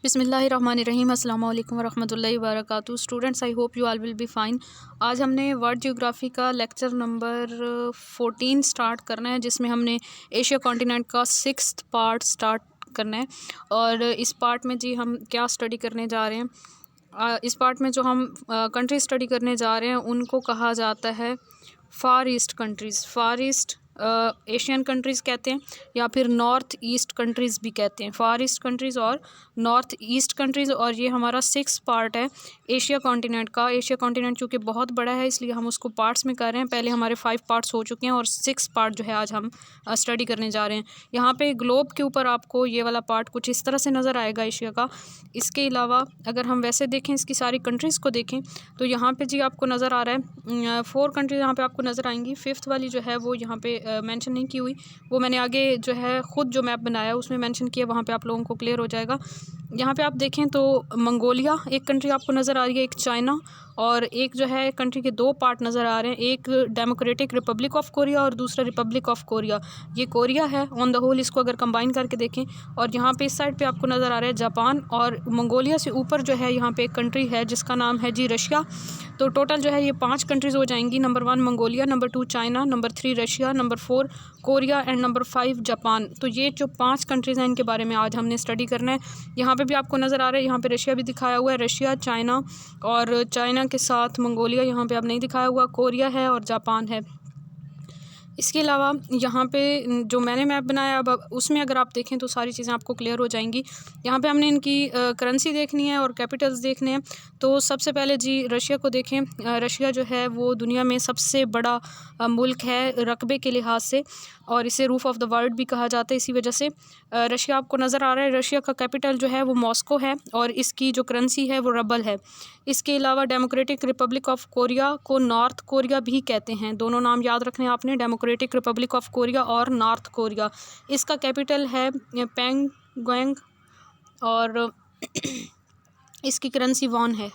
बिस्मिल्लाहिर्रहमानिर्रहीम अस्सलाम वालेकुम वरहमतुल्लाहि वबरकातुहू। Students, I hope you all will be fine. आज हमने वर्ल्ड ज्योग्राफी का लेक्चर नंबर 14 स्टार्ट करना है, जिसमें हमने एशिया कॉन्टिनेंट का 6th पार्ट स्टार्ट करना है। और इस पार्ट में जी हम क्या स्टडी करने जा रहे हैं, इस पार्ट में जो हम कंट्री स्टडी करने जा रहे हैं उनको कहा जाता है फार ईस्ट कंट्रीज़। फार ईस्ट एशियन कंट्रीज़ कहते हैं या फिर नॉर्थ ईस्ट कंट्रीज़ भी कहते हैं, फार ईस्ट कंट्रीज़ और नॉर्थ ईस्ट कंट्रीज़। और ये हमारा 6 पार्ट है एशिया कॉन्टिनेंट का। एशिया कॉन्टिनेंट चूँकि बहुत बड़ा है इसलिए हम उसको पार्ट्स में कर रहे हैं। पहले हमारे 5 पार्ट्स हो चुके हैं और 6 पार्ट जो है आज हम स्टडी करने जा रहे हैं। यहाँ पे ग्लोब के ऊपर आपको ये वाला पार्ट कुछ इस तरह से नज़र आएगा एशिया का। इसके अलावा अगर हम वैसे देखें, इसकी सारी कंट्रीज़ को देखें तो यहाँ पे जी आपको नज़र आ रहा है 4 कंट्रीज़ यहाँ पे आपको नज़र आएंगी। 5th वाली जो है वो यहाँ पे मेंशन नहीं की हुई, वो मैंने आगे जो है ख़ुद जो मैप बनाया उसमें मेंशन किया, वहाँ पे आप लोगों को क्लियर हो जाएगा। यहाँ पे आप देखें तो मंगोलिया एक कंट्री आपको नज़र आ रही है, एक चाइना, और एक जो है कंट्री के 2 पार्ट नज़र आ रहे हैं, एक डेमोक्रेटिक रिपब्लिक ऑफ कोरिया और दूसरा रिपब्लिक ऑफ कोरिया। ये कोरिया है ऑन द होल, इसको अगर कंबाइन करके देखें। और यहाँ पे इस साइड पे आपको नज़र आ रहा है जापान, और मंगोलिया से ऊपर जो है यहाँ पे एक कंट्री है जिसका नाम है जी रशिया। तो टोटल जो है ये 5 कंट्रीज़ हो जाएंगी। Number 1 Mongolia, number 2 China, number 3 Russia, number 4 Korea and number 5 Japan. तो ये जो 5 कंट्रीज़ हैं इनके बारे में आज हमने स्टडी करना है। यहाँ पे भी आपको नज़र आ रहा है, यहाँ पे रशिया भी दिखाया हुआ है, रशिया, चाइना, और चाइना के साथ मंगोलिया यहाँ पे अब नहीं दिखाया हुआ, कोरिया है और जापान है। इसके अलावा यहाँ पे जो मैंने मैप बनाया अब उसमें अगर आप देखें तो सारी चीज़ें आपको क्लियर हो जाएंगी। यहाँ पे हमने इनकी करेंसी देखनी है और कैपिटल्स देखने हैं। तो सबसे पहले जी रशिया को देखें। रशिया जो है वो दुनिया में सबसे बड़ा मुल्क है रकबे के लिहाज से, और इसे रूफ ऑफ द वर्ल्ड भी कहा जाता है। इसी वजह से रशिया आपको नज़र आ रहा है। रशिया का कैपिटल जो है वो मॉस्को है और इसकी जो करेंसी है वो रबल है। इसके अलावा डेमोक्रेटिक रिपब्लिक ऑफ कोरिया को नॉर्थ कोरिया भी कहते हैं, दोनों नाम याद रखने आपने, डेमोक्रेटिक रिपब्लिक ऑफ कोरिया और नॉर्थ कोरिया। इसका कैपिटल है प्योंगयांग और इसकी करेंसी वॉन है,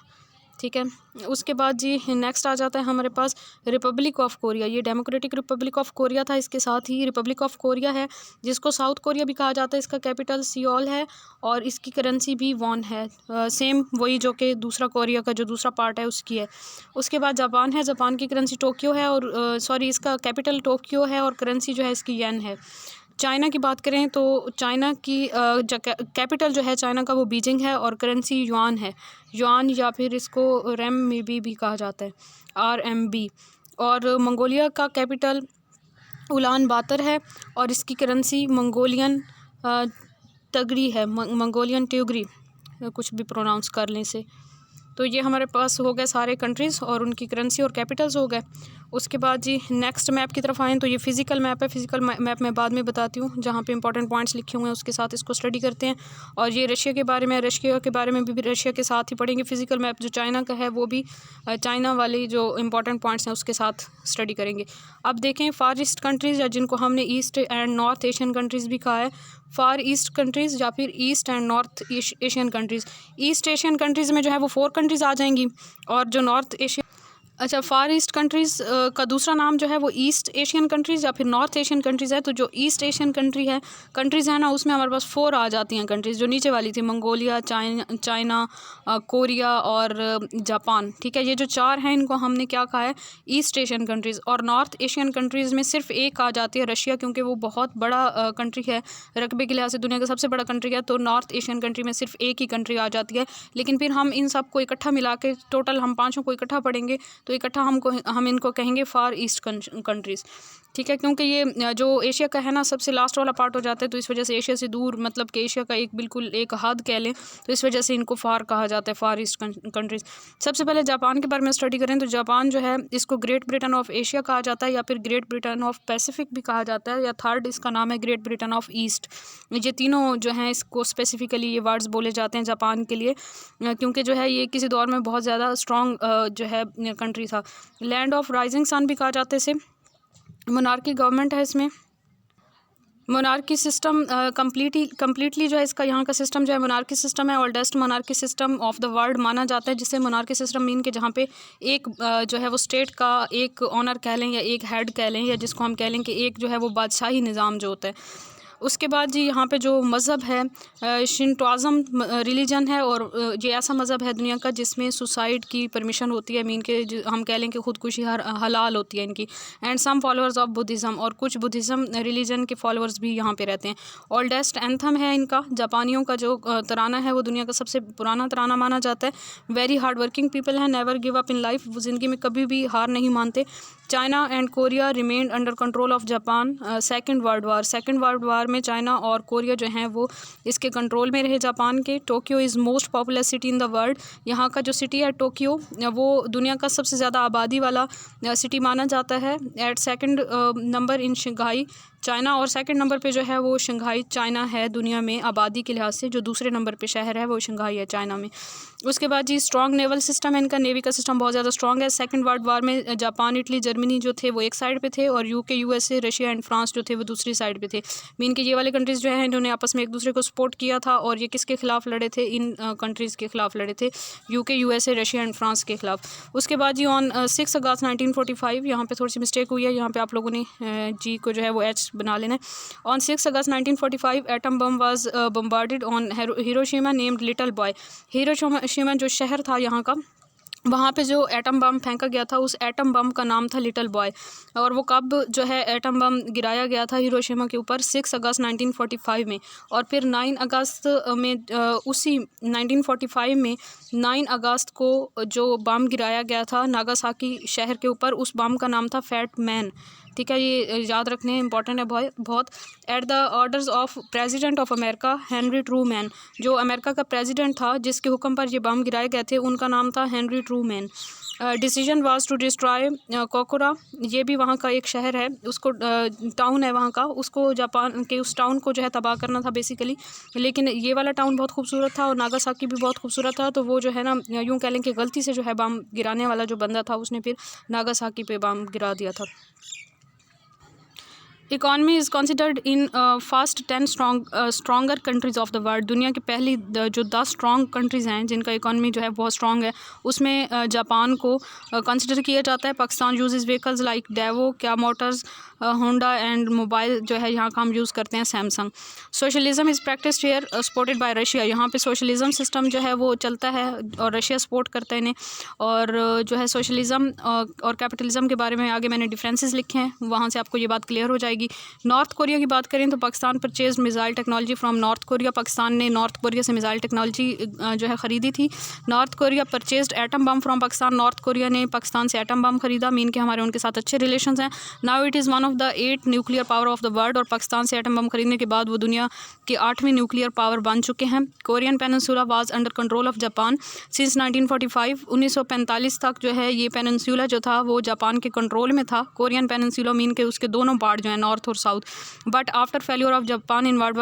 ठीक है। उसके बाद जी नेक्स्ट आ जाता है हमारे पास रिपब्लिक ऑफ कोरिया। ये डेमोक्रेटिक रिपब्लिक ऑफ कोरिया था, इसके साथ ही रिपब्लिक ऑफ कोरिया है जिसको साउथ कोरिया भी कहा जाता है। इसका कैपिटल सियोल है और इसकी करेंसी भी वॉन है, सेम वही जो कि दूसरा कोरिया का जो दूसरा पार्ट है उसकी है। उसके बाद जापान है, जापान की करेंसी टोक्यो है, और इसका कैपिटल टोक्यो है और करेंसी जो है इसकी येन है। चाइना की बात करें तो चाइना की कैपिटल जो है चाइना का वो बीजिंग है और करेंसी युआन है, युआन या फिर इसको रेम में भी कहा जाता है, RMB। और मंगोलिया का कैपिटल उलान बातर है और इसकी करेंसी मंगोलियन तगरी है, मंगोलियन ट्यूगरी, कुछ भी प्रोनाउंस कर लें से। तो ये हमारे पास हो गए सारे कंट्रीज़ और उनकी करेंसी और कैपिटल्स हो गए। उसके बाद जी नेक्स्ट मैप की तरफ आएँ तो ये फ़िज़िकल मैप है। फ़िज़िकल मैप मैं बाद में बताती हूँ, जहाँ पे इंपॉर्टेंट पॉइंट्स लिखे हुए हैं उसके साथ इसको स्टडी करते हैं। और ये रशिया के बारे में, रशिया के बारे में भी रशिया के साथ ही पढ़ेंगे। फ़िज़िकल मैप जो चाइना का है वो भी चाइना वाली जो इंपॉर्टेंट पॉइंट्स हैं उसके साथ स्टडी करेंगे। अब देखें फार ईस्ट कंट्रीज़, या जिनको हमने east and north Asian countries भी कहा है, फार ईस्ट कंट्रीज़ या फिर east and north Asian countries. East Asian countries में जो है वो 4 कंट्रीज़ आ जाएंगी, और जो नॉर्थ एशियन फार ईस्ट कंट्रीज़ का दूसरा नाम जो है वो ईस्ट एशियन कंट्रीज़ या फिर नॉर्थ एशियन कंट्रीज़ है। तो जो ईस्ट एशियन कंट्रीज़ है ना, उसमें हमारे पास 4 आ जाती हैं कंट्रीज़, जो नीचे वाली थी मंगोलिया, चाइना, कोरिया और जापान, ठीक है। ये जो 4 हैं इनको हमने क्या कहा है, ईस्ट एशियन कंट्रीज़। और नॉर्थ एशियन कंट्रीज़ में सिर्फ एक आ जाती है रशिया, क्योंकि वो बहुत बड़ा कंट्री है रकबे के लिहाज से, दुनिया का सबसे बड़ा कंट्री है। तो नॉर्थ एशियन कंट्री में सिर्फ एक ही कंट्री आ जाती है। लेकिन फिर हम इन सब को इकट्ठा मिला के टोटल हम 5 को इकट्ठा पढ़ेंगे तो इकट्ठा हम इनको कहेंगे फार ईस्ट कंट्रीज़, ठीक है। क्योंकि ये जो एशिया का है ना सबसे लास्ट वाला पार्ट हो जाता है, तो इस वजह से एशिया से दूर, मतलब कि एशिया का बिल्कुल एक हद कह लें, तो इस वजह से इनको फार कहा जाता है, फार ईस्ट कंट्रीज़। सबसे पहले जापान के बारे में स्टडी करें तो जापान जो है इसको ग्रेट ब्रिटेन ऑफ एशिया कहा जाता है, या फिर ग्रेट ब्रिटेन ऑफ पैसिफिक भी कहा जाता है, या थर्ड इसका नाम है ग्रेट ब्रिटेन ऑफ ईस्ट। ये तीनों जो हैं इसको स्पेसिफिकली ये वर्ड्स बोले जाते हैं जापान के लिए, क्योंकि जो है ये किसी दौर में बहुत ज़्यादा स्ट्रॉन्ग जो है कंट्री था। लैंड ऑफ राइजिंग सन भी कहा जाता है इसे। मोनार्की गवर्नमेंट है इसमें। मोनार्की सिस्टम कम्प्लीटली जो है इसका यहाँ का सिस्टम जो है मोनार्की सिस्टम है, oldest monarchy system of the world माना जाता है, जिसे मोनार्की सिस्टम मीन के जहाँ पे एक जो है वो स्टेट का एक ऑनर कह लें या एक हेड कह लें, या जिसको हम कह लें कि एक जो है वो बादशाही निज़ाम जो होता है। उसके बाद जी यहाँ पे जो मज़हब है शिंटोज़म रिलीजन है, और ये ऐसा मज़हब है दुनिया का जिसमें सुसाइड की परमिशन होती है, मीन के हम कह लें कि ख़ुदकुशी हलाल होती है इनकी। And some followers of Buddhism, और कुछ बुद्धिज़्म रिलीजन के फॉलोअर्स भी यहाँ पे रहते हैं। ओल्डेस्ट एंथम है इनका, जापानियों का जो तराना है वो दुनिया का सबसे पुराना तराना माना जाता है। वेरी हार्ड वर्किंग पीपल हैं, never give up in life, वो ज़िंदगी में कभी भी हार नहीं मानते। China and Korea remained under control of Japan second world war में चाइना और कोरिया जो हैं वो इसके कंट्रोल में रहे जापान के। Tokyo is most popular city in the world, यहाँ का जो सिटी है टोक्यो वो दुनिया का सबसे ज़्यादा आबादी वाला सिटी माना जाता है। At second number in Shanghai China, और सेकंड नंबर पे जो है वो शंघाई चाइना है दुनिया में आबादी के लिहाज से। जो दूसरे नंबर पे शहर है वो शंघाई है चाइना में। उसके बाद जी स्ट्रॉन्ग नेवल सिस्टम है इनका, नेवी का सिस्टम बहुत ज़्यादा स्ट्रॉन्ग है। सेकंड वर्ल्ड वार में जापान इटली जर्मनी जो थे वो एक साइड पे थे, और UK USA Russia and France जो थे वो दूसरी साइड पे थे। मीन के ये वाले कंट्रीज़ जो है इन्होंने आपस में एक दूसरे को सपोर्ट किया था, और ये किसके खिलाफ लड़े थे, इन कंट्रीज़ के खिलाफ लड़े थे, UK USA Russia and France के खिलाफ। उसके बाद जी ऑन 6 अगस्त 1945, यहाँ पे थोड़ी सी मिस्टेक हुई है, यहाँ पे आप लोगों ने जी को जो है वो एच बना लेना है। On 6 August 1945, atom bomb was bombarded on Hiroshima named Little Boy. Hiroshima जो शहर था यहाँ का, वहाँ पे जो एटम बम फेंका गया था उस एटम बम का नाम था लिटिल बॉय। और वो कब जो है एटम बम गिराया गया था हिरोशिमा के ऊपर 6 अगस्त 1945 में। और फिर 9 अगस्त में उसी 1945 में 9 अगस्त को जो बम गिराया गया था नागासाकी शहर के ऊपर, उस बम का नाम था फैट मैन। ठीक है, ये याद रखने इंपॉर्टेंट है बहुत। At the orders of president of America Henry Truman, जो अमेरिका का प्रेसिडेंट था जिसके हुक्म पर ये बम गिराए गए थे, उनका नाम था Henry Truman. Decision was to destroy Kokura, ये भी वहाँ का एक शहर है, उसको टाउन है वहाँ का, उसको जापान के उस टाउन को जो है तबाह करना था बेसिकली। लेकिन ये वाला टाउन बहुत खूबसूरत था और नागासाकी भी बहुत खूबसूरत था, तो वो जो है ना यूँ कह लें कि गलती से जो है बम गिराने वाला जो बंदा था उसने फिर नागासाकी पे बम गिरा दिया था। Economy is considered in first 10 stronger countries of the world, दुनिया की पहली जो 10 स्ट्रॉन्ग कंट्रीज़ हैं जिनका इकॉनमी जो है बहुत स्ट्रॉन्ग है, उसमें जापान को कंसिडर किया जाता है। Pakistan uses vehicles like Daewoo, क्या मोटर्स, होंडा एंड मोबाइल जो है यहाँ का हम यूज़ करते हैं Samsung. Socialism is practised here supported by Russia, यहाँ पे सोशलिज्म सिस्टम जो है वो चलता है और रशिया सपोर्ट करता है इन्हें। और जो है सोशलिज्म और कैपिटलिज्म के बारे में आगे मैंने डिफरेंसेस लिखे हैं, वहाँ से आपको ये बात क्लियर हो जाएगी। नॉर्थ कोरिया की बात करें तो Pakistan purchase missile technology from north Korea, Pakistan ने नॉर्थ कोरिया से मिसाइल टेक्नोलॉजी जो है ख़रीदी थी। North Korea purchased atom bomb from Pakistan, north Korea ने पाकिस्तान से एटम बम खरीदा, मीन के हमारे उनके साथ अच्छे रिलेशंस हैं। Now it is one of the 8 nuclear power of the world, और पाकिस्तान से एटम बम खरीदने के बाद वो दुनिया के 8वीं न्यूक्लियर पावर बन चुके हैं। Korean peninsula was under control of Japan since 1945, 1945 तक जो है ये पेनिनसुला जो था वो जापान के कंट्रोल में था। कोरियन पेनिनसुला मीन के उसके दोनों पार्ट जो है नॉर्थ और south. But after failure of Japan in world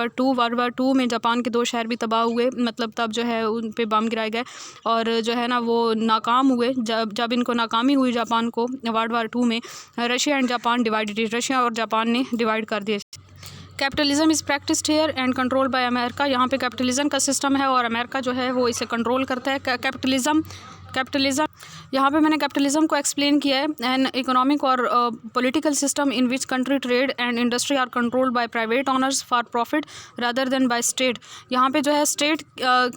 war 2 में जापान के 2 शहर भी तबाह हुए, मतलब तब जो है उन पे बम गिराए गए और जो है ना वो नाकाम हुए। जब इनको नाकामी हुई जापान को वर्ल्ड वार 2 में, Russia and Japan divided, Russia और जापान ने डिवाइड कर दिए। Capitalism is practised here and control by America, यहाँ पे कैपिटलिज्म का सिस्टम है और अमेरिका जो है वो इसे कंट्रोल करता है। कैपिटलिज्म यहाँ पे मैंने कैपिटलिज्म को एक्सप्लेन किया है, एन इकोनॉमिक और political system in which country trade and industry are controlled by private owners for profit rather than by state. यहाँ पे जो है स्टेट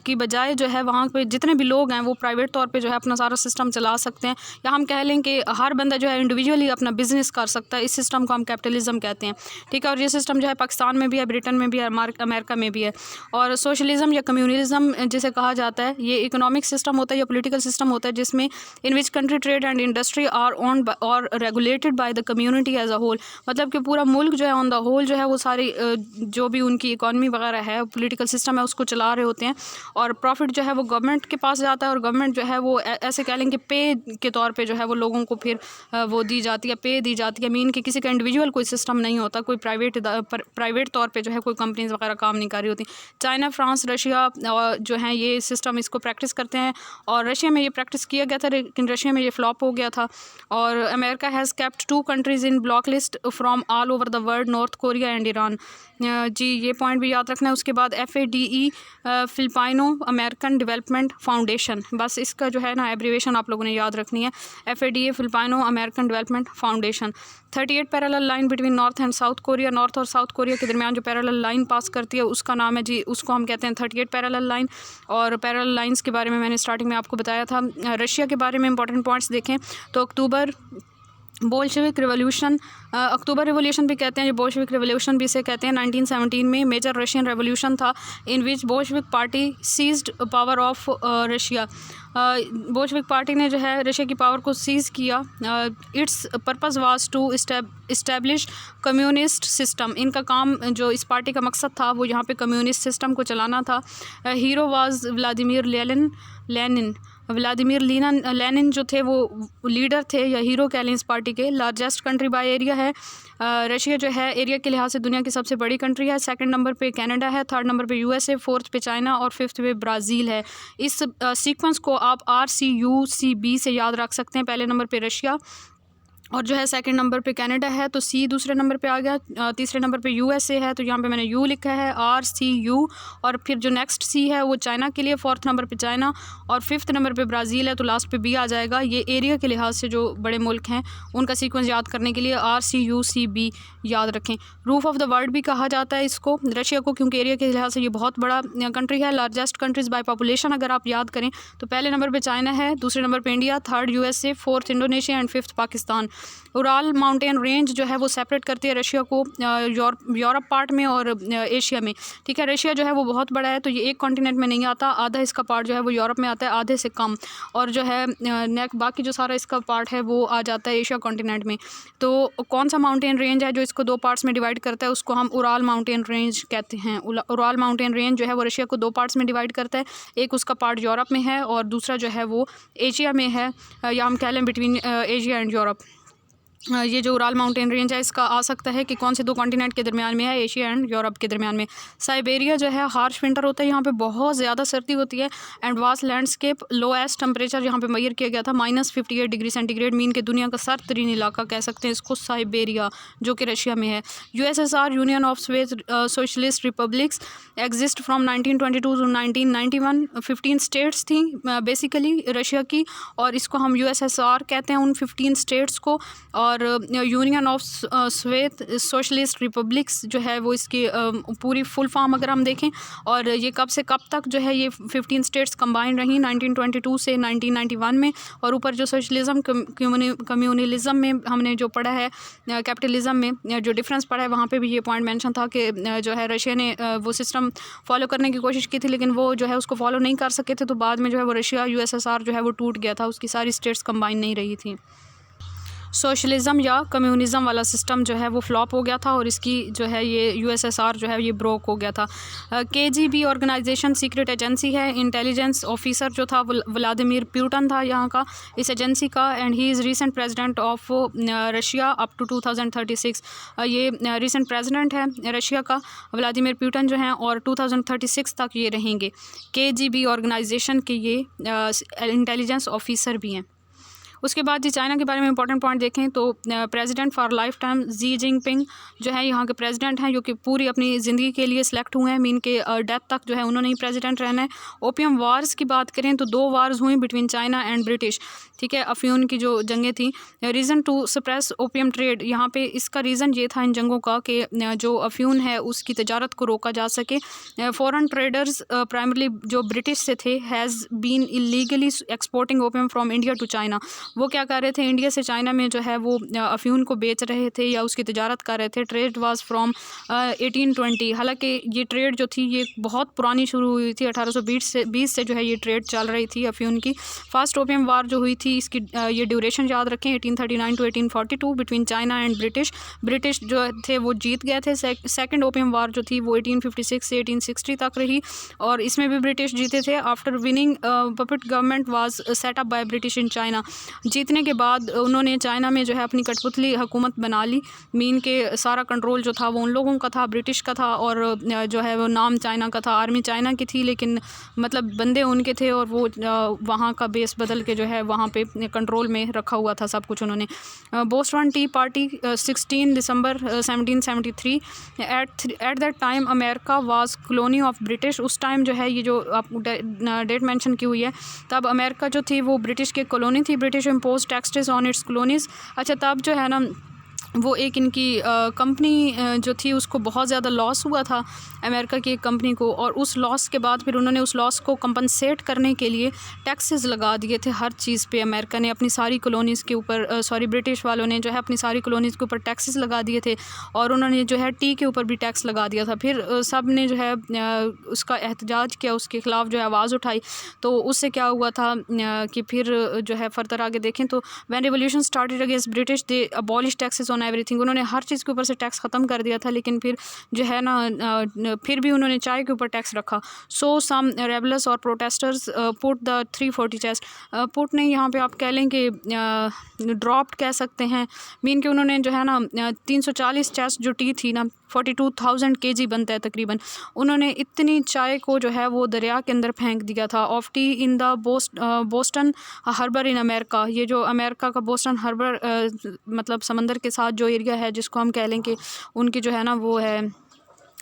की बजाय जो है वहाँ पे जितने भी लोग हैं वो प्राइवेट तौर पे जो है अपना सारा सिस्टम चला सकते हैं, या हम कह लें कि हर बंदा जो है इंडिविजुअली अपना बिजनेस कर सकता है। इस सिस्टम को हम कैपिटलिज्म कहते हैं, ठीक है। और ये सिस्टम जो है पाकिस्तान में भी है, ब्रिटेन में भी है, अमेरिका में भी है। और सोशलिज्म या कम्युनलिज्म जिसे कहा जाता है, ये इकोनॉमिक सिस्टम होता है या पॉलिटिकल सिस्टम होता है जिसमें in which country trade and industry are owned और regulated by the community as a whole, मतलब कि पूरा मुल्क जो है ऑन द होल जो है वो सारी जो भी उनकी इकॉनमी वगैरह है, पॉलिटिकल सिस्टम है, उसको चला रहे होते हैं। और प्रॉफिट जो है वो गवर्नमेंट के पास जाता है और गवर्नमेंट जो है वो ऐसे कह लेंगे पे के तौर पे जो है वो लोगों को फिर वो दी जाती है, पे दी जाती है। मीन कि किसी का इंडिविजुअल कोई सिस्टम नहीं होता, कोई प्राइवेट तौर पे जो है कोई कंपनीज वगैरह काम नहीं कर रही होती। चाइना, फ्रांस, रशिया जो हैं ये सिस्टम इसको प्रैक्टिस करते हैं, और रशिया में ये प्रैक्टिस किया गया था, लेकिन रशिया में ये फ्लॉप हो गया था। और America has kept 2 countries in block list from all over the world, North Korea and Iran. जी ये पॉइंट भी याद रखना है। उसके बाद FADE Filipino American development foundation, बस इसका जो है ना एब्रीवेशन आप लोगों ने याद रखनी है, FADE Filipino American development foundation. 38 parallel line between North and South Korea, North और साउथ कोरिया के दरमियान जो पैरेलल लाइन पास करती है उसका नाम है जी, उसको हम कहते हैं 38 पैरेलल लाइन। और पैरेलल लाइंस के बारे में मैंने स्टार्टिंग में आपको बताया था। रशिया के बारे में इंपॉर्टेंट पॉइंट्स देखें तो अक्टूबर बोल्शेविक रिवॉल्यूशन, अक्टूबर रिवॉल्यूशन भी कहते हैं, जो बोल्शेविक रिवॉल्यूशन भी इसे कहते हैं, 1917 में मेजर रशियन रेवोल्यूशन था in which Bolshevik party seized power of Russia. Bolshevik party ने जो है रशिया की पावर को सीज़ किया। Its purpose was to establish communist system, इनका काम जो इस पार्टी का मकसद था वो यहाँ पे कम्युनिस्ट सिस्टम को चलाना था। Hero was Vladimir Lenin, Vladimir Lenin जो थे वो लीडर थे या हीरो कह लें इस पार्टी के। लार्जेस्ट कंट्री बाय एरिया है रशिया, जो है एरिया के लिहाज से दुनिया की सबसे बड़ी कंट्री है। सेकंड नंबर पे कनाडा है, थर्ड नंबर पे USA, फोर्थ पे चाइना और फिफ्थ पे ब्राज़ील है। इस सीक्वेंस को आप RCUCB से याद रख सकते हैं। पहले नंबर पे रशिया और जो है सेकंड नंबर पे कनाडा है, तो C दूसरे नंबर पे आ गया। तीसरे नंबर पे USA है, तो यहाँ पे मैंने U लिखा है, RCU। और फिर जो नेक्स्ट C है वो चाइना के लिए, फोर्थ नंबर पे चाइना और फिफ्थ नंबर पे ब्राज़ील है, तो लास्ट पे B आ जाएगा। ये एरिया के लिहाज से जो बड़े मुल्क हैं उनका सीक्वेंस याद करने के लिए RCUCB याद रखें। रूफ ऑफ द वर्ल्ड भी कहा जाता है इसको, रशिया को, क्योंकि एरिया के लिहाज से ये बहुत बड़ा कंट्री है। लार्जेस्ट कंट्रीज़ बाय पॉपुलेशन अगर आप याद करें तो पहले नंबर पर चाइना है, दूसरे नंबर पर India, third USA, fourth Indonesia and fifth Pakistan. Ural mountain range जो है वो सेपरेट करती है रशिया को यूरोप पार्ट में और एशिया में। ठीक है, रशिया जो है वो बहुत बड़ा है, तो ये एक कॉन्टिनेंट में नहीं आता, आधा इसका पार्ट जो है वो यूरोप में आता है, आधे से कम। और जो है बाकी जो सारा इसका पार्ट है वो आ जाता है एशिया कॉन्टिनेंट में। तो कौन सा माउंटेन रेंज है जो इसको दो पार्ट्स में डिवाइड करता है, उसको हम उराल माउंटेन रेंज कहते हैं। उराल माउंटेन रेंज जो है वो रशिया को दो पार्ट्स में डिवाइड करता है, एक उसका पार्ट यूरोप में है और दूसरा जो है वो एशिया में है, या हम कह लें बिटवीन एशिया एंड यूरोप। ये जो उराल माउंटेन रेंज है इसका आ सकता है कि कौन से दो कॉन्टिनेंट के दरमियान में है, एशिया एंड यूरोप के दरमियान में। साइबेरिया जो है हार्श विंटर होता है, यहाँ पे बहुत ज़्यादा सर्दी होती है। And vast landscape, lowest temperature यहाँ पे मेजर किया गया था -58 डिग्री सेंटीग्रेड, मीन के दुनिया का सर्द तरीन इलाका कह सकते हैं इसको साइबेरिया, जो कि रशिया में है। USSR union of socialist republics exist from 1922 to 1991। 15 states थी बेसिकली रशिया की, और इसको हम USSR कहते हैं उन 15 स्टेट्स को। और यूनियन ऑफ सोशलिस्ट रिपब्लिक्स जो है वो इसकी पूरी फुल फॉर्म अगर हम देखें, और ये कब से कब तक जो है ये 15 स्टेट्स कंबाइन रही 1922 से 1991 में। और ऊपर जो सोशलिज्म कम्युनलिज्म में हमने जो पढ़ा है, कैपिटलिज्म में जो डिफरेंस पढ़ा है, वहाँ पे भी ये पॉइंट मेंशन था कि जो है रशिया ने वो सिस्टम फॉलो करने की कोशिश की थी, लेकिन वो जो है उसको फॉलो नहीं कर सके थे, तो बाद में जो है वो रशिया USSR जो है वो टूट गया था, उसकी सारी स्टेट्स कंबाइन नहीं रही थी। सोशलिज़म या कम्युनिज़म वाला सिस्टम जो है वो फ्लॉप हो गया था और इसकी जो है ये USSR जो है ये ब्रोक हो गया था। KGB ऑर्गेनाइजेशन सीक्रेट एजेंसी है, इंटेलिजेंस ऑफिसर जो था व्लादिमीर पुतिन था यहाँ का इस एजेंसी का, and he is recent president of Russia up to 2036। ये रीसेंट प्रेसिडेंट है रशिया का व्लादिमीर पुतिन जो हैं, और 2036 तक ये रहेंगे। KGB ऑर्गेनाइजेशन के ये इंटेलिजेंस ऑफिसर भी हैं। उसके बाद जी चाइना के बारे में इंपॉर्टेंट पॉइंट देखें तो president for life time Xi Jinping जो है यहाँ के प्रेसिडेंट हैं, जो कि पूरी अपनी ज़िंदगी के लिए सिलेक्ट हुए हैं, मीन के डेथ तक जो है उन्होंने ही प्रेसिडेंट रहना है। ओपियम वार्स की बात करें तो 2 वार्स हुई बिटवीन चाइना एंड ब्रिटिश, ठीक है, अफ्यून की जो जंगें थी। Reason to suppress opium trade, यहाँ पे इसका रीज़न ये था इन जंगों का कि जो अफ्यून है उसकी तजारत को रोका जा सके। फॉरेन ट्रेडर्स प्राइमरली जो ब्रिटिश से थे has been illegally exporting opium from India to China. वो क्या कर रहे थे, इंडिया से चाइना में जो है वो अफ्यून को बेच रहे थे या उसकी तजारत कर रहे थे। ट्रेड वाज फ्रॉम 1820, हालांकि ये ट्रेड जो थी ये बहुत पुरानी शुरू हुई थी, 1820 से जो है ये ट्रेड चल रही थी अफ्यून की। फर्स्ट ओपियम वार जो हुई थी इसकी ये ड्यूरेशन याद रखें 1839 to 1842 between China and British जो थे वो जीत गए थे। सेकेंड ओपियम वार जो थी वो 1856 से 1860 तक रही और इसमें भी ब्रिटिश जीते थे। After winning puppet government was set up by British in China. जीतने के बाद उन्होंने चाइना में जो है अपनी कठपुतली हुकूमत बना ली। मीन के सारा कंट्रोल जो था वो उन लोगों का था, ब्रिटिश का था, और जो है वो नाम चाइना का था, आर्मी चाइना की थी, लेकिन मतलब बंदे उनके थे, और वो वहाँ का बेस बदल के जो है वहाँ पे कंट्रोल में रखा हुआ था सब कुछ उन्होंने। Boston T party 16 December 1773 at that time America was colony of British. उस टाइम जो है ये जो आप डेट मेंशन की हुई है, तब अमेरिका जो थी वो ब्रिटिश की कॉलोनी थी। British impose taxes on it's colonies. अच्छा, तब जो है ना वो एक इनकी कंपनी जो थी उसको बहुत ज़्यादा लॉस हुआ था, अमेरिका की एक कंपनी को, और उस लॉस के बाद फिर उन्होंने उस लॉस को कंपनसेट करने के लिए टैक्सेस लगा दिए थे हर चीज़ पे। अमेरिका ने अपनी सारी कॉलोनीज़ के ऊपर ब्रिटिश वालों ने जो है अपनी सारी कॉलोनीज़ के ऊपर टैक्सेस लगा दिए थे, और उन्होंने जो है टी के ऊपर भी टैक्स लगा दिया था। फिर सब ने जो है उसका एहतजाज किया, उसके ख़िलाफ़ जो है आवाज़ उठाई। तो उससे क्या हुआ था कि फिर जो है फर्दर आगे देखें तो when revolution started against British they abolish taxes on everything. उन्होंने हर चीज़ के ऊपर से टैक्स ख़त्म कर दिया था, लेकिन फिर जो है ना फिर भी उन्होंने चाय के ऊपर टैक्स रखा। सो सम रेबलर्स और protesters put the 340 chest. Put नहीं, यहाँ पे आप कह लें कि ड्रॉप्ड कह सकते हैं। मीन कि उन्होंने जो है ना 340 चेस्ट जो टी थी ना 42,000 kg बनता है तकरीबन, उन्होंने इतनी चाय को जो है वो दरिया के अंदर फेंक दिया था। Of tea in the Boston harbour in America. ये जो अमेरिका का बोस्टन हार्बर मतलब समंदर के साथ जो एरिया है, जिसको हम कह लें कि उनकी जो है ना वो है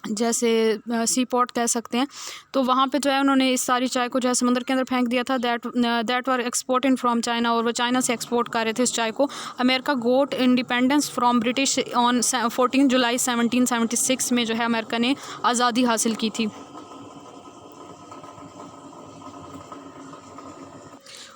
जैसे सी पोर्ट कह सकते हैं, तो वहाँ पे जो है उन्होंने इस सारी चाय को जो है समंदर के अंदर फेंक दिया था। That were exported from China, और वो चाइना से एक्सपोर्ट कर रहे थे इस चाय को। America got independence from British on 14 July 1776 में जो है अमेरिका ने आज़ादी हासिल की थी।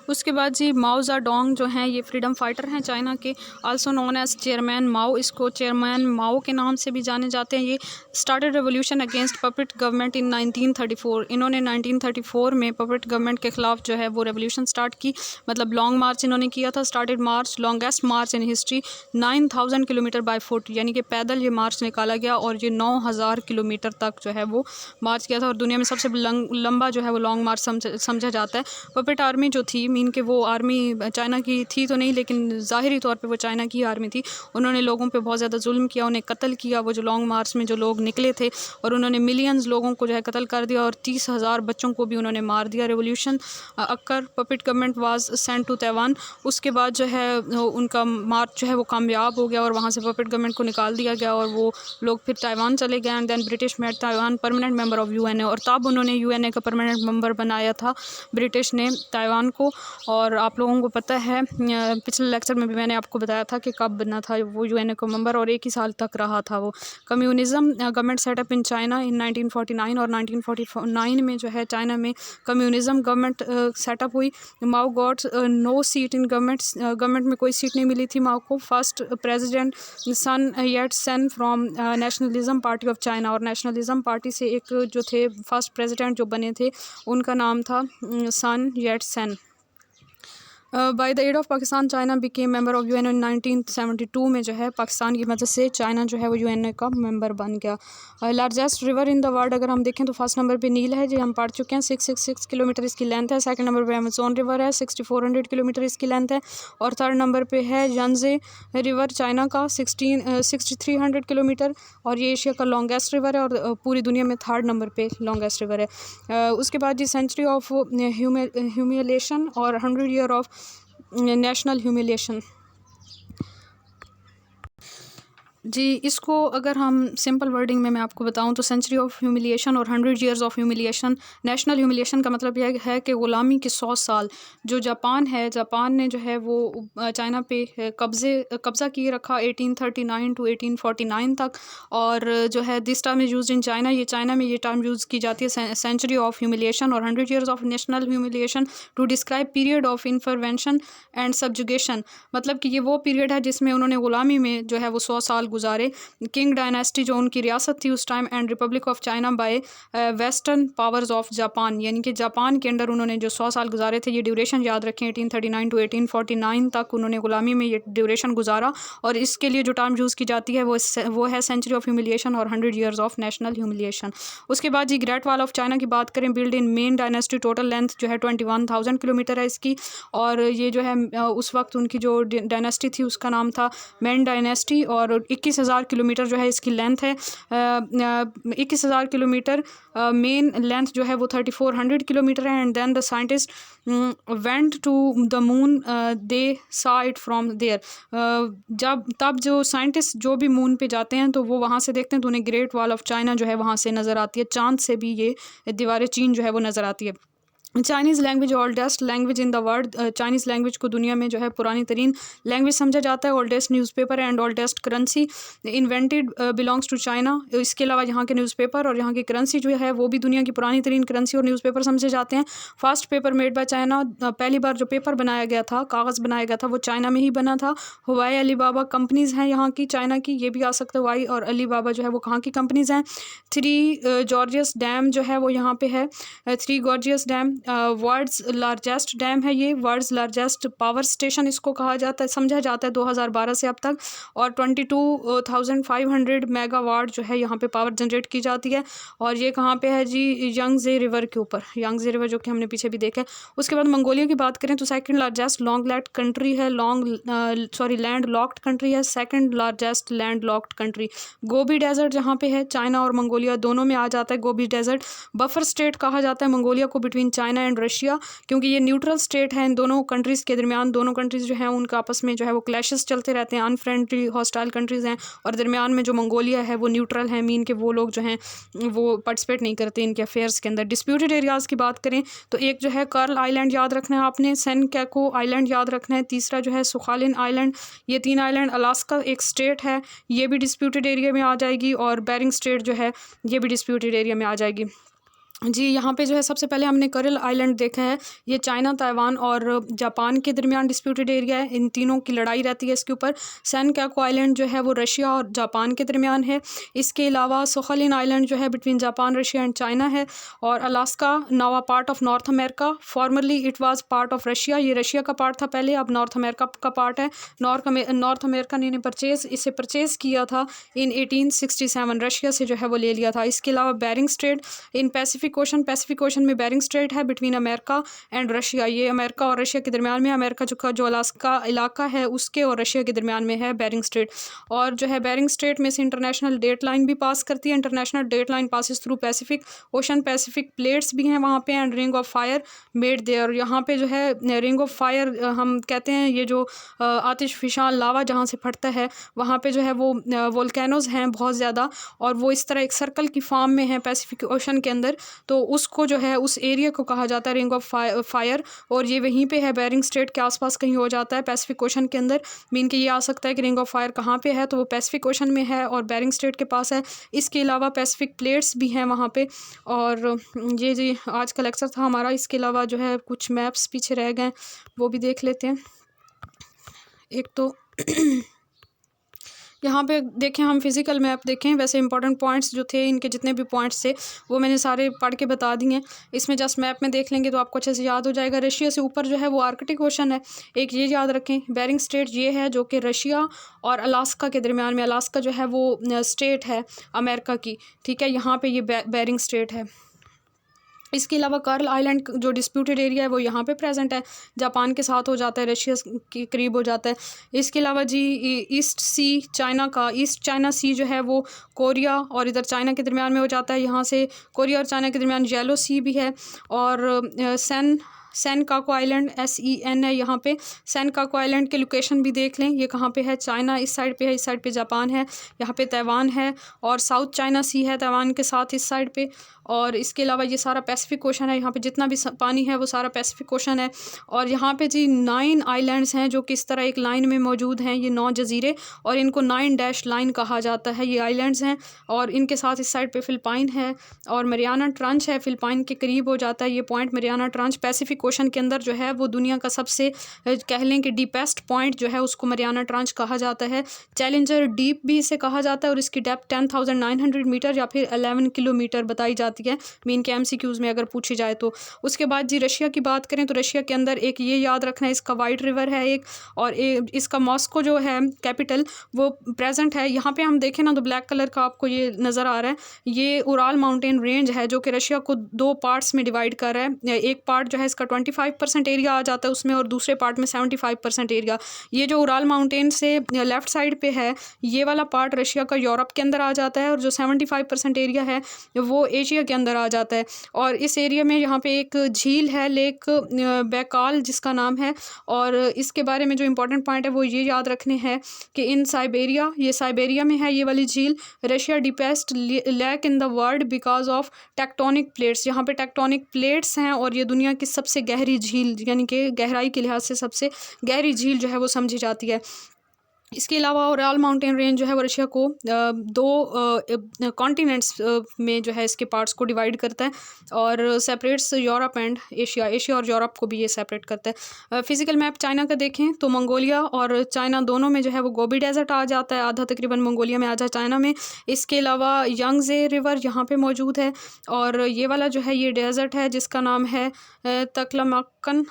उसके बाद जी माओ ज़ेडोंग जो हैं ये फ्रीडम फाइटर हैं चाइना के, आल्सो नोन एज चेयरमैन माओ। इसको चेयरमैन माओ के नाम से भी जाने जाते हैं। ये started revolution against puppet government in 1934। इन्होंने 1934 में पपेट गवर्नमेंट के ख़िलाफ़ जो है वो रेवोल्यूशन स्टार्ट की, मतलब लॉन्ग मार्च इन्होंने किया था। Started March, longest March in history, 9,000 kilometre by foot, यानी कि पैदल ये मार्च निकाला गया, और ये 9,000 किलोमीटर तक जो है वो मार्च किया था, और दुनिया में सबसे लंबा जो है वो लॉन्ग मार्च समझा जाता है। पपेट आर्मी जो थी, मीन के वो आर्मी चाइना की थी तो नहीं, लेकिन ज़ाहिरी तौर पे वो चाइना की आर्मी थी। उन्होंने लोगों पे बहुत ज़्यादा जुल्म किया, उन्हें कत्ल किया। वो जो लॉन्ग मार्च में जो लोग निकले थे, और उन्होंने मिलियंस लोगों को जो है कत्ल कर दिया, और 30,000 बच्चों को भी उन्होंने मार दिया। Revolution occur, puppet government was sent to Taiwan. उसके बाद जो है उनका मार्च जो है वो कामयाब हो गया, और वहाँ से पपेट गवर्नमेंट को निकाल दिया गया, और वो लोग फिर ताइवान चले गए। And then British made Taiwan permanent member of UNA, और तब उन्होंने यूएनए का परमानेंट मेंबर बनाया था ब्रिटिश ने ताइवान को। और आप लोगों को पता है पिछले लेक्चर में भी मैंने आपको बताया था कि कब बना था वो यूएनए का मेंबर, और 1 ही साल तक रहा था वो। Communism government setup in China in 1949, और 1949 में जो है चाइना में कम्युनिज़म गवर्नमेंट सेटअप हुई। Mao got no seat in government में कोई सीट नहीं मिली थी माओ को। First president Sun Yat Sen from nationalism party of China, और नेशनलिज्म पार्टी से एक जो थे फर्स्ट प्रेसिडेंट जो बने थे उनका नाम था Sun Yat Sen. By the aid of Pakistan China became member of UNA in 1972 में जो है पाकिस्तान की मदद से चाइना जो है वो यूएनए का मेंबर बन गया। Largest river in the world अगर हम देखें तो फर्स्ट नंबर पे नील है, जो हम पढ़ चुके हैं, 666 किलोमीटर इसकी लेंथ है। सेकंड नंबर पे अमेज़न रिवर है, 6400 किलोमीटर इसकी लेंथ है। और थर्ड नंबर पे है यांजे रिवर चाइना का, 6300 किलोमीटर, और ये एशिया का लॉन्गेस्ट रिवर है, और पूरी दुनिया में थर्ड नंबर पे लॉन्गेस्ट रिवर है। उसके बाद जी सेंचुरी ऑफ ह्यूमिलेशन और 100 ईयर ऑफ नेशनल ह्यूमिलेशन। जी इसको अगर हम सिंपल वर्डिंग में मैं आपको बताऊं तो सेंचुरी ऑफ ह्यूमिलिएशन और 100 years of humiliation. National humiliation का मतलब यह है कि ग़ुलामी के 100 साल जो जापान है, जापान ने जो है वो चाइना पे कब्ज़ा किए रखा 1839 टू 1849 तक। और जो है this term is used in China, ये चाइना में ये टर्म यूज़ की जाती है सेंचुरी ऑफ ह्यूमिलिएशन और 100 years of national humiliation to describe period of intervention and subjugation. मतलब कि ये वो पीरियड है जिसमें उन्होंने ग़ुलामी में जो है वो 100 साल गुजारे। किंग डायनेस्टी जो उनकी रियासत थी उस time, and Republic of China bye western powers of Japan, यानी कि जापान के अंडर उन्होंने जो 100 साल गुजारे थे। ये ड्यूरेशन याद रखें, 1839 टू 1849 तक उन्होंने गुलामी में ये ड्यूरेशन गुजारा। और इसके लिए जो टर्म यूज़ की जाती है वो है सेंचुरी ऑफ ह्यूमिलिएशन और 100 ईयर्स ऑफ नेशनल ह्यूमिलिएशन। उसके बाद जी ग्रेट वॉल ऑफ चाइना की बात करें, build in main dynasty, total length जो है 21,000 किलोमीटर है इसकी। और ये जो है उस वक्त उनकी जो डायनेस्टी थी उसका नाम था मेन डायनेस्टी, और 21,000 किलोमीटर जो है इसकी लेंथ है। 21,000 किलोमीटर मेन लेंथ जो है वो 3400 किलोमीटर है। And then the scientist went to the moon, they saw it from there. तब जो साइंटिस्ट जो भी मून पे जाते हैं तो वो वहाँ से देखते हैं तो उन्हें ग्रेट वॉल ऑफ चाइना जो है वहाँ से नज़र आती है। चांद से भी ये दीवार चीन जो है वो नज़र आती है। Chinese language oldest language in the world, Chinese language को दुनिया में जो है पुरानी तरीन लैंग्वेज समझा जाता है। Oldest newspaper and oldest currency invented belongs to China. इसके अलावा यहाँ के न्यूज़पेपर और यहाँ की करेंसी जो है वो भी दुनिया की पुरानी तरीन करेंसी और न्यूज़पेपर समझे जाते हैं। First paper made by China, पहली बार जो पेपर बनाया गया था, कागज़ बनाया गया था, वो चाइना में ही बना था। हुआई, अलीबाबा कंपनीज़ हैं यहाँ की चाइना की, ये भी आ सकते हैं। हुआई और अलीबाबा जो है वो कहाँ की कंपनीज़ हैं। थ्री जॉर्जियस डैम जो है वो यहाँ पे है, three gorgeous dam. World's largest dam है ये, वर्ल्ड्स लार्जेस्ट पावर स्टेशन इसको कहा जाता है, समझा जाता है 2012 से अब तक। और 22,500 मेगावाट जो है यहाँ पे पावर जनरेट की जाती है। और ये कहाँ पे है जी, यांगजे रिवर के ऊपर, यांगजे रिवर जो कि हमने पीछे भी देखा है। उसके बाद मंगोलिया की बात करें तो second largest long land country है, लैंड लॉक्ड कंट्री है, second largest land locked country. Gobi desert जहाँ पे है, चाइना और मंगोलिया दोनों में आ जाता है गोबी डेजर्ट। बफर स्टेट कहा जाता है मंगोलिया को बिटवीन चाइना एंड रशिया, क्योंकि ये न्यूट्रल स्टेट है इन दोनों कंट्रीज़ के दरमियान। दोनों कंट्रीज़ जो हैं उनका आपस में जो है वो क्लैशेस चलते रहते हैं, अनफ्रेंडली हॉस्टाइल कंट्रीज़ हैं। और दरमियान में जो मंगोलिया है वो न्यूट्रल है, मीन के वो लोग जो हैं वो पार्टिसिपेट नहीं करते इनके अफेयर्स के अंदर। डिस्प्यूटेड एरियाज़ की बात करें तो एक जो है कर्ल आइलैंड याद रखना है आपने, सेन कैको आइलैंड याद रखना है, तीसरा जो है सुखालिन आइलैंड। ये तीन आइलैंड, अलास्का एक स्टेट है, ये भी डिस्प्यूटेड एरिया में आ जाएगी। और बेरिंग स्टेट जो है ये भी डिस्प्यूटेड एरिया में आ जाएगी जी। यहाँ पे जो है सबसे पहले हमने करल आइलैंड देखा है, ये चाइना, ताइवान और जापान के दरमियान डिस्प्यूटेड एरिया है, इन तीनों की लड़ाई रहती है इसके ऊपर। सैन कैको आइलैंड जो है वो रशिया और जापान के दरमियान है। इसके अलावा सोखालिन आइलैंड जो है between Japan, Russia and China है। और Alaska now a part of north America, formerly it was part of Russia, ये रशिया का पार्ट था पहले, अब नॉर्थ अमेरिका का पार्ट है। नॉर्थ अमेरिका ने इसे परचेज़ किया था इन 1867, रशिया से जो है वो ले लिया था। इसके अलावा Bering strait in Pacific ocean में बेरिंग स्ट्रेट है बिटवीन अमेरिका एंड रशिया, ये अमेरिका और रशिया के दरमियान में, अमेरिका जो अलास्का इलाका है उसके और रशिया के दरमियान में है बेरिंग स्ट्रेट। और जो है बेरिंग स्ट्रेट में से इंटरनेशनल डेट लाइन भी पास करती है, international date line passes through Pacific ocean, Pacific plates भी हैं वहाँ पे, and ring of fire made there. यहाँ पे जो है रिंग ऑफ फायर हम कहते हैं, ये जो आतिशफिशान लावा जहाँ से फटता है वहाँ पे जो है वो वोल्केनोज़ हैं बहुत ज़्यादा, और वो इस तरह एक सर्कल की फॉर्म में है पैसिफिक ओशन के अंदर, तो उसको जो है उस एरिया को कहा जाता है रिंग ऑफ फायर। और ये वहीं पे है, बेरिंग स्ट्रेट के आसपास कहीं हो जाता है पैसिफिक ओशन के अंदर। मीन के ये आ सकता है कि रिंग ऑफ फायर कहाँ पे है, तो वो पैसिफिक ओशन में है और बेरिंग स्ट्रेट के पास है। इसके अलावा पैसिफिक प्लेट्स भी हैं वहाँ पे। और ये जी आज का लेक्चर था हमारा। इसके अलावा जो है कुछ मैप्स पीछे रह गए, वो भी देख लेते हैं। एक तो यहाँ पे देखें, हम फिज़िकल मैप देखें, वैसे इंपॉर्टेंट पॉइंट्स जो थे इनके जितने भी पॉइंट्स थे वो मैंने सारे पढ़ के बता दिए हैं। इसमें जस्ट मैप में देख लेंगे तो आपको अच्छे से याद हो जाएगा। रशिया से ऊपर जो है वो आर्कटिक ओशन है, एक ये याद रखें। बेरिंग स्ट्रेट ये है जो कि रशिया और अलास्का के दरमियान में, अलास्का जो है वो स्टेट है अमेरिका की, ठीक है, यहाँ पर ये बेरिंग स्ट्रेट है। इसके अलावा कर्ल आइलैंड जो डिस्प्यूटेड एरिया है वो यहाँ पे प्रेजेंट है, जापान के साथ हो जाता है, रशिया के करीब हो जाता है। इसके अलावा जी ईस्ट सी चाइना का, ईस्ट चाइना सी जो है वो कोरिया और इधर चाइना के दरमियान में हो जाता है। यहाँ से कोरिया और चाइना के दरमियान येलो सी भी है। और सैन काको आइलैंड SEN है यहाँ पे। सैन काको आइलैंड के लोकेशन भी देख लें, ये कहाँ पे है, चाइना इस साइड पे है, इस साइड पे जापान है, यहाँ पे ताइवान है, और साउथ चाइना सी है ताइवान के साथ इस साइड पे। और इसके अलावा ये सारा पैसिफिक ओशन है, यहाँ पे जितना भी पानी है वो सारा पैसिफिक ओशन है। और यहाँ पे जी 9 आइलैंड्स हैं जो कि इस तरह एक लाइन में मौजूद हैं, ये 9 जजीरे, और इनको 9 डैश लाइन कहा जाता है। ये आइलैंड्स हैं और इनके साथ इस साइड पे फिलिपाइन है और मरियाना ट्रंच है, फिलिपाइन के करीब हो जाता है ये point Mariana trench. Pacific ocean के अंदर जो है वो दुनिया का सबसे कह लें कि डीपेस्ट पॉइंट जो है उसको मरियाना ट्रंच कहा जाता है। चैलेंजर डीप भी इसे कहा जाता है और इसकी डेप्थ 10,900 मीटर या फिर 11 किलोमीटर बताई जाती है मीन के MCQs में अगर पूछी जाए तो। उसके बाद जी रशिया की बात करें तो रशिया के अंदर एक ये याद रखना है, इसका वाइट रिवर है एक, और इसका मॉस्को जो है कैपिटल वो प्रेजेंट है। यहाँ पे हम देखें ना तो ब्लैक कलर का आपको ये नज़र आ रहा है, ये उराल माउंटेन रेंज है जो कि रशिया को 2 पार्ट्स में डिवाइड कर रहा है। एक पार्ट जो है इसका 25% एरिया आ जाता है उसमें और दूसरे पार्ट में 75% एरिया। ये जो उराल माउंटेन से लेफ़्ट साइड पे है ये वाला पार्ट रशिया का यूरोप के अंदर आ जाता है और जो 75% एरिया है वो एशिया के अंदर आ जाता है। और इस एरिया में यहाँ पे एक झील है, लेक बैकाल जिसका नाम है, और इसके बारे में जो इम्पोर्टेंट पॉइंट है वो ये याद रखने हैं कि इन साइबेरिया, ये साइबेरिया में है ये वाली झील, Russia deepest lake in the world because of tectonic plates. यहाँ पे टेक्टोनिक प्लेट्स हैं और ये दुनिया की सबसे गहरी झील यानी कि गहराई के लिहाज से सबसे गहरी झील जो है वो समझी जाती है। इसके अलावा उराल माउंटेन रेंज जो है वो रशिया को 2 कॉन्टिनेंट्स में जो है इसके पार्ट्स को डिवाइड करता है और separates Europe and Asia, Asia और यूरोप को भी ये सेपरेट करता है। फिजिकल मैप चाइना का देखें तो मंगोलिया और चाइना दोनों में जो है वो गोबी डेजर्ट आ जाता है, आधा तकरीबन मंगोलिया में, आधा चाइना में। इसके अलावा यांगजे रिवर यहाँ पे मौजूद है और ये वाला जो है ये डेजर्ट है जिसका नाम है तकलामाकन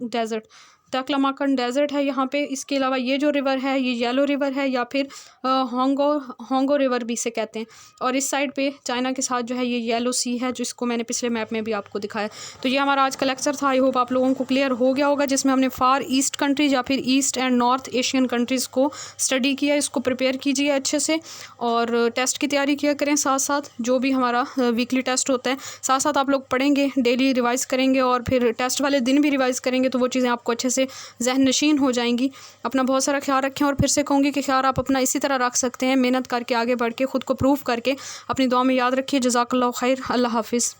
डेजर्ट, तकलामाकन डेजर्ट है यहाँ पे। इसके अलावा ये जो रिवर है ये येलो रिवर है या फिर होंगो रिवर भी इसे कहते हैं, और इस साइड पे चाइना के साथ जो है ये येलो सी है जिसको मैंने पिछले मैप में भी आपको दिखाया। तो ये हमारा आज का लेक्चर था, आई होप आप लोगों को क्लियर हो गया होगा, जिसमें हमने फार ईस्ट कंट्रीज़ या फिर east and north Asian countries को स्टडी किया। इसको प्रिपेयर कीजिए अच्छे से और टेस्ट की तैयारी किया करें, साथ साथ जो भी हमारा वीकली टेस्ट होता है साथ साथ आप लोग पढ़ेंगे, डेली रिवाइज़ करेंगे और फिर टेस्ट वाले दिन भी रिवाइज़ करेंगे तो वो चीज़ें आपको अच्छे से ज़हन नशीन हो जाएंगी। अपना बहुत सारा ख्याल रखें और फिर से कहूँगी कि ख्याल आप अपना इसी तरह रख सकते हैं, मेहनत करके आगे बढ़ के खुद को प्रूव करके। अपनी दुआ में याद रखिए। जज़ाकल्लाहु खैर। अल्लाह हाफिज़।